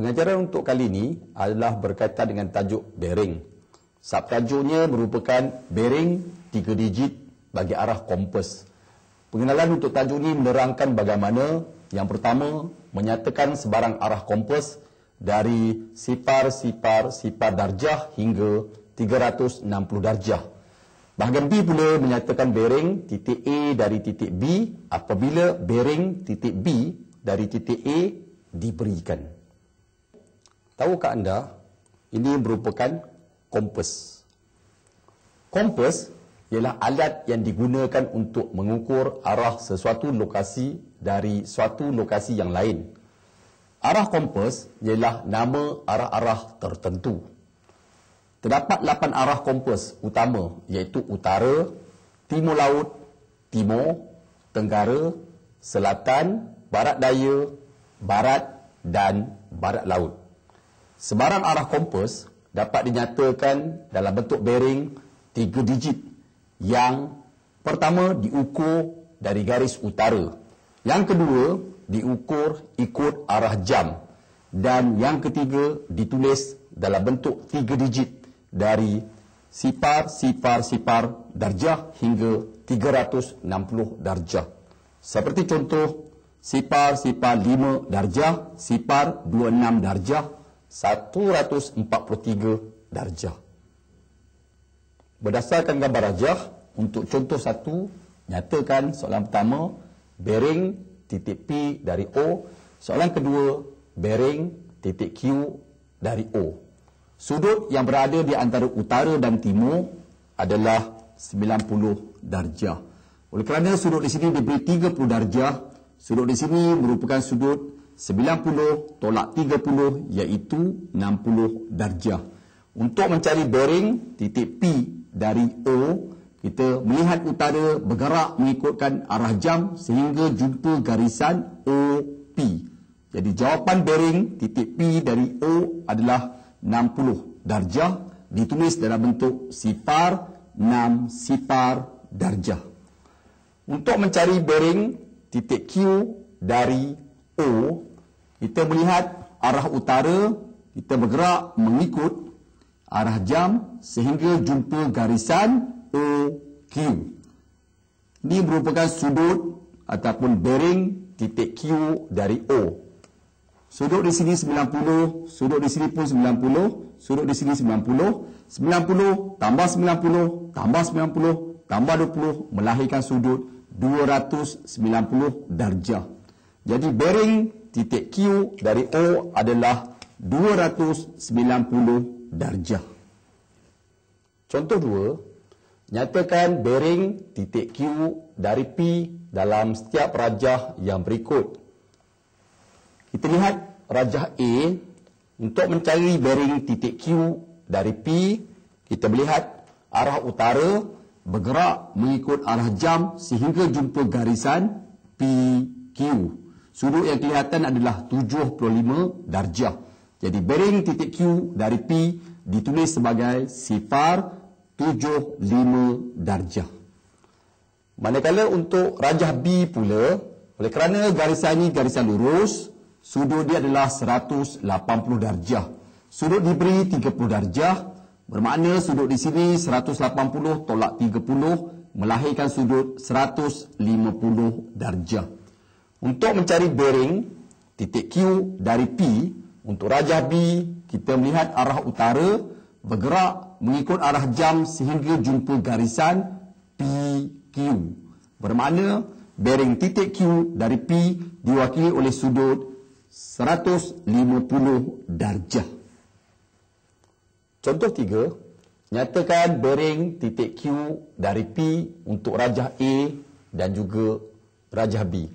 Pengajaran untuk kali ini adalah berkaitan dengan tajuk bearing. Subtajuknya merupakan bearing 3 digit bagi arah kompas. Pengenalan untuk tajuk ini menerangkan bagaimana yang pertama menyatakan sebarang arah kompas dari sifar darjah hingga 360 darjah. Bahagian B pula menyatakan bearing titik A dari titik B apabila bearing titik B dari titik A diberikan. Tahukah anda, ini merupakan kompas. Kompas ialah alat yang digunakan untuk mengukur arah sesuatu lokasi dari suatu lokasi yang lain. Arah kompas ialah nama arah-arah tertentu. Terdapat 8 arah kompas utama iaitu utara, timur laut, timur, tenggara, selatan, barat daya, barat dan barat laut. Sebarang arah kompas dapat dinyatakan dalam bentuk bearing 3 digit. Yang pertama diukur dari garis utara. Yang kedua diukur ikut arah jam. Dan yang ketiga ditulis dalam bentuk 3 digit dari sifar darjah hingga 360 darjah. Seperti contoh sifar 5 darjah, sifar 26 darjah, 143 darjah. Berdasarkan gambar rajah, untuk contoh 1, nyatakan soalan pertama, bearing titik P dari O. Soalan kedua, bearing titik Q dari O. Sudut yang berada di antara utara dan timur adalah 90 darjah. Oleh kerana sudut di sini diberi 30 darjah, sudut di sini merupakan sudut 90 tolak 30 iaitu 60 darjah. Untuk mencari bearing titik P dari O, kita melihat utara bergerak mengikutkan arah jam sehingga jumpa garisan OP. Jadi jawapan bearing titik P dari O adalah 60 darjah, ditulis dalam bentuk sifar 6 sifar darjah. Untuk mencari bearing titik Q dari O, kita melihat arah utara, kita bergerak mengikut arah jam sehingga jumpa garisan OQ. Ini merupakan sudut ataupun bearing titik Q dari O. Sudut di sini 90, sudut di sini pun 90, sudut di sini 90, 90 tambah 90 tambah 90 tambah 20 melahirkan sudut 290 darjah. Jadi bearing titik Q dari O adalah 290 darjah. Contoh 2, nyatakan bearing titik Q dari P dalam setiap rajah yang berikut. Kita lihat rajah A. Untuk mencari bearing titik Q dari P, kita melihat arah utara bergerak mengikut arah jam sehingga jumpa garisan PQ. Sudut yang kelihatan adalah 75 darjah. Jadi bearing titik Q dari P ditulis sebagai sifar 75 darjah. Manakala untuk rajah B pula, oleh kerana garisan ini garisan lurus, sudut dia adalah 180 darjah. Sudut diberi 30 darjah, bermakna sudut di sini 180 tolak 30 melahirkan sudut 150 darjah. Untuk mencari bearing titik Q dari P, untuk rajah B, kita melihat arah utara bergerak mengikut arah jam sehingga jumpa garisan PQ. Bermakna bearing titik Q dari P diwakili oleh sudut 150 darjah. Contoh 3, nyatakan bearing titik Q dari P untuk rajah A dan juga rajah B.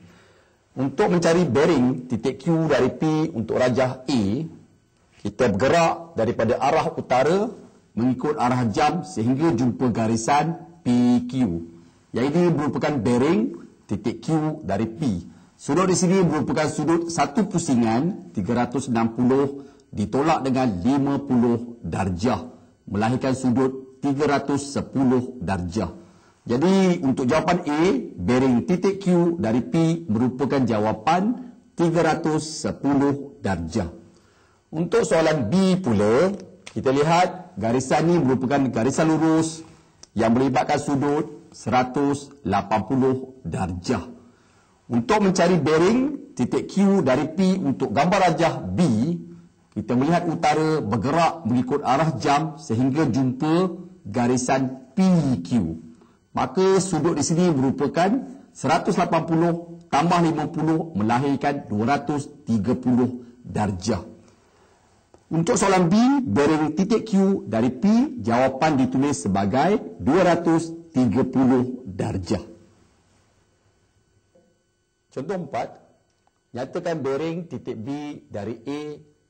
Untuk mencari bearing titik Q dari P untuk rajah A, kita bergerak daripada arah utara mengikut arah jam sehingga jumpa garisan PQ. Yang ini merupakan bearing titik Q dari P. Sudut di sini merupakan sudut satu pusingan 360 ditolak dengan 50 darjah, melahirkan sudut 310 darjah. Jadi untuk jawapan A, bearing titik Q dari P merupakan jawapan 310 darjah. Untuk soalan B pula, kita lihat garisan ni merupakan garisan lurus yang melibatkan sudut 180 darjah. Untuk mencari bearing titik Q dari P untuk gambar rajah B, kita melihat utara bergerak mengikut arah jam sehingga jumpa garisan PQ. Maka sudut di sini merupakan 180 tambah 50 melahirkan 230 darjah. Untuk soalan B, bearing titik Q dari P, jawapan ditulis sebagai 230 darjah. Contoh 4, nyatakan bearing titik B dari A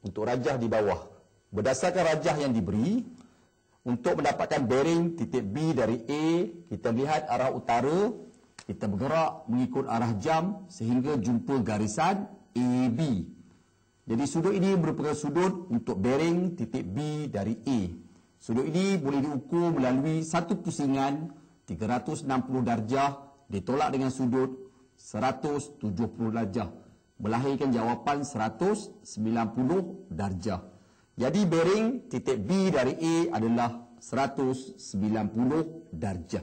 untuk rajah di bawah. Berdasarkan rajah yang diberi, untuk mendapatkan bearing titik B dari A, kita melihat arah utara, kita bergerak mengikut arah jam sehingga jumpa garisan AB. Jadi sudut ini merupakan sudut untuk bearing titik B dari A. Sudut ini boleh diukur melalui satu pusingan 360 darjah ditolak dengan sudut 170 darjah. Melahirkan jawapan 190 darjah. Jadi bearing titik B dari A adalah 190 darjah.